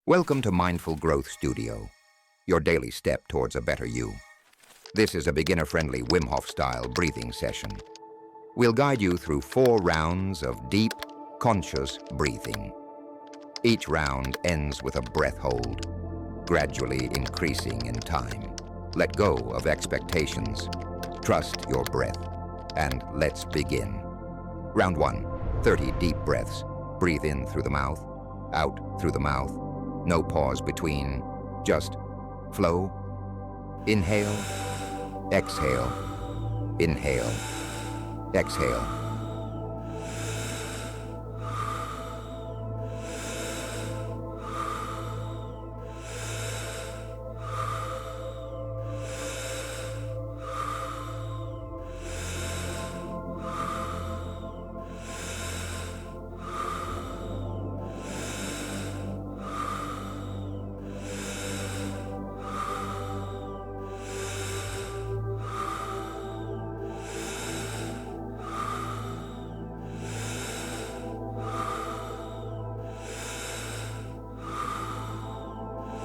Welcome to Mindful Growth Studio, your daily step towards a better you. This is a beginner-friendly Wim Hof style breathing session. We'll guide you through 4 rounds of deep, conscious breathing. Each round ends with a breath hold, gradually increasing in time. Let go of expectations, trust your breath, and let's begin. Round 1, 30 deep breaths. Breathe in through the mouth, out through the mouth. No pause between, just flow. Inhale, exhale, inhale, exhale.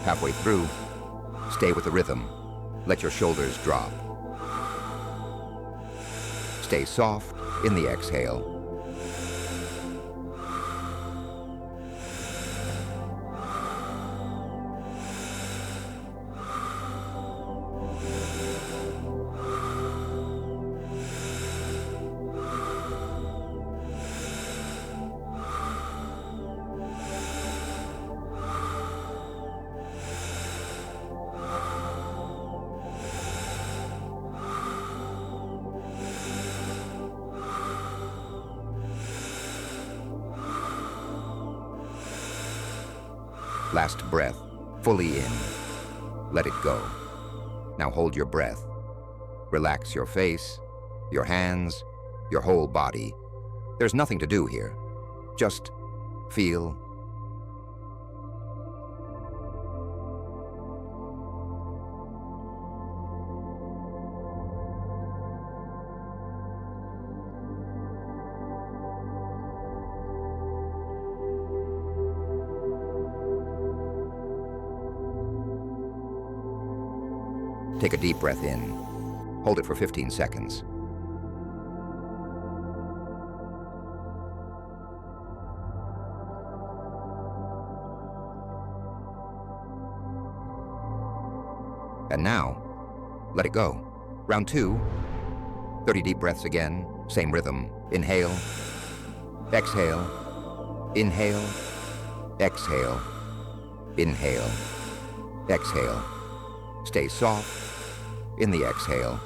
Halfway through, stay with the rhythm. Let your shoulders drop. Stay soft in the exhale. Last breath, fully in. Let it go. Now hold your breath. Relax your face, your hands, your whole body. There's nothing to do here. Just feel. Take a deep breath in. Hold it for 15 seconds. And now, let it go. Round 2, 30 deep breaths again, same rhythm. Inhale, exhale, inhale, exhale, inhale, exhale. Stay soft in the exhale.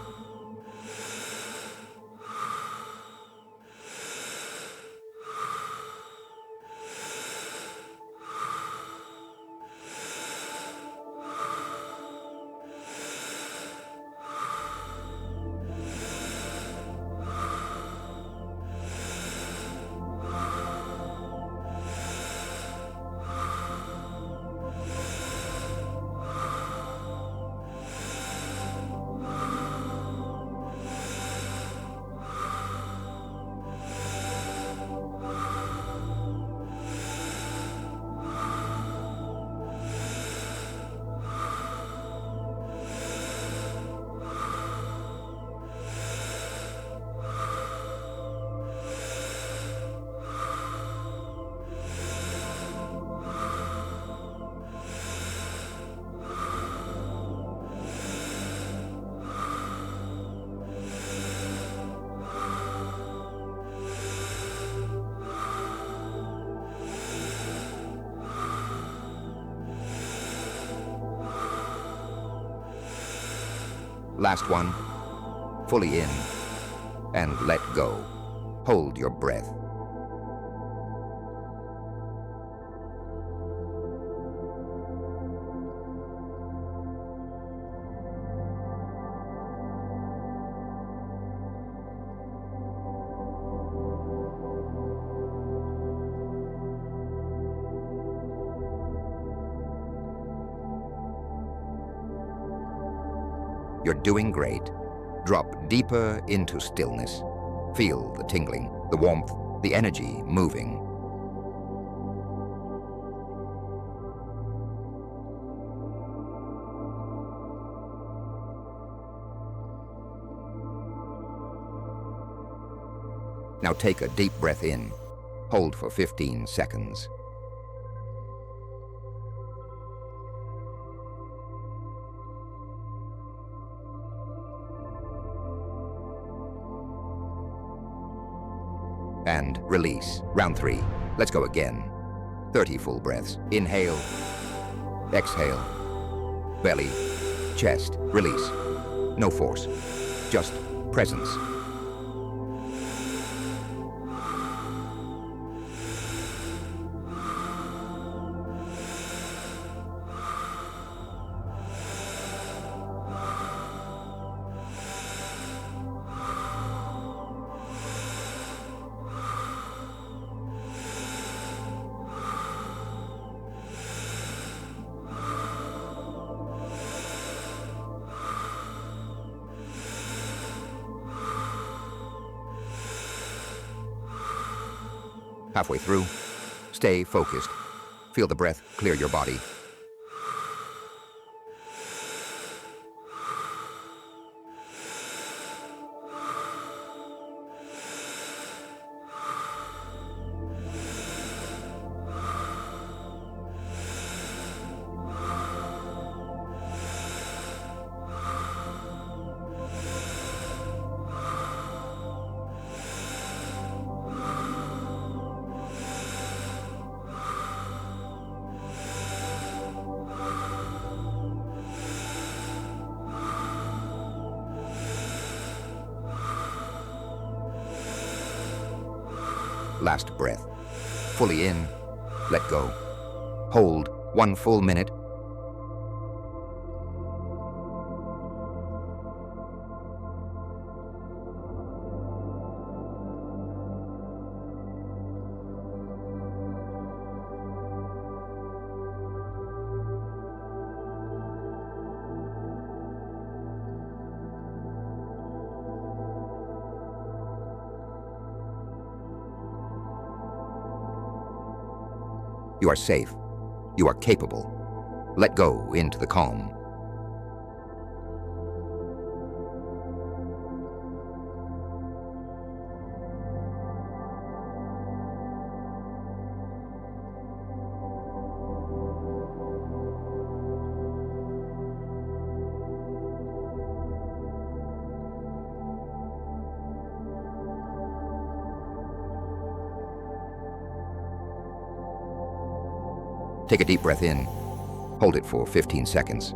Last one, fully in, and let go. Hold your breath. You're doing great. Drop deeper into stillness. Feel the tingling, the warmth, the energy moving. Now take a deep breath in. Hold for 15 seconds. And release. Round 3. Let's go again. 30 full breaths. Inhale. Exhale. Belly. Chest. Release. No force. Just presence. Halfway through, stay focused. Feel the breath clear your body. Last breath. Fully in, let go. Hold 1 full minute. You are safe. You are capable. Let go into the calm. Take a deep breath in. Hold it for 15 seconds.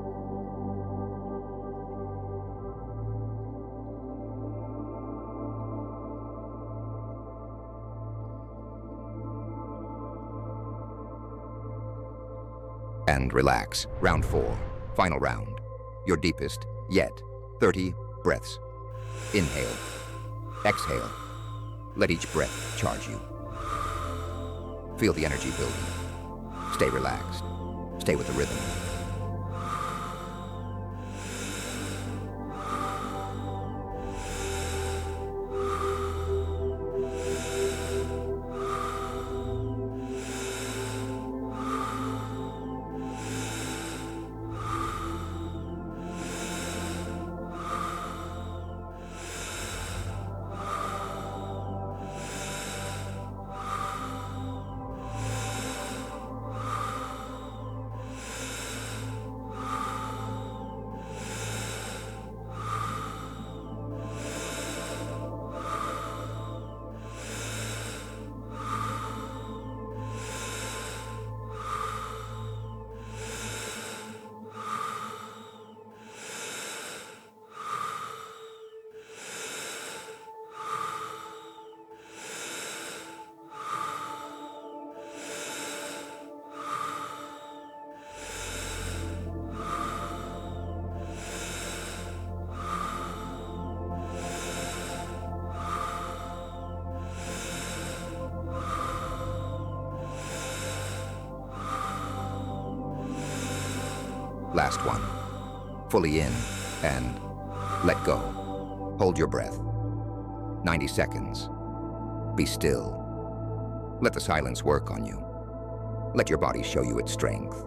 And relax. Round 4. Final round. Your deepest yet. 30 breaths. Inhale. Exhale. Let each breath charge you. Feel the energy building. Stay relaxed. Stay with the rhythm. Last one. Fully in and let go. Hold your breath. 90 seconds. Be still. Let the silence work on you. Let your body show you its strength.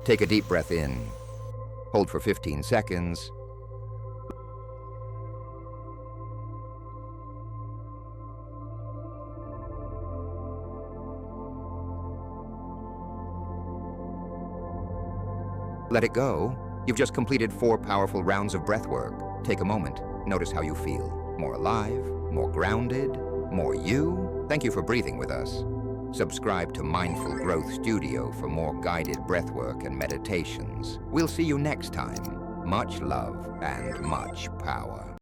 Take a deep breath in. Hold for 15 seconds. Let it go. You've just completed 4 powerful rounds of breath work. Take a moment. Notice how you feel. More alive, more grounded, more you. Thank you for breathing with us. Subscribe to Mindful Growth Studio for more guided breathwork and meditations. We'll see you next time. Much love and much power.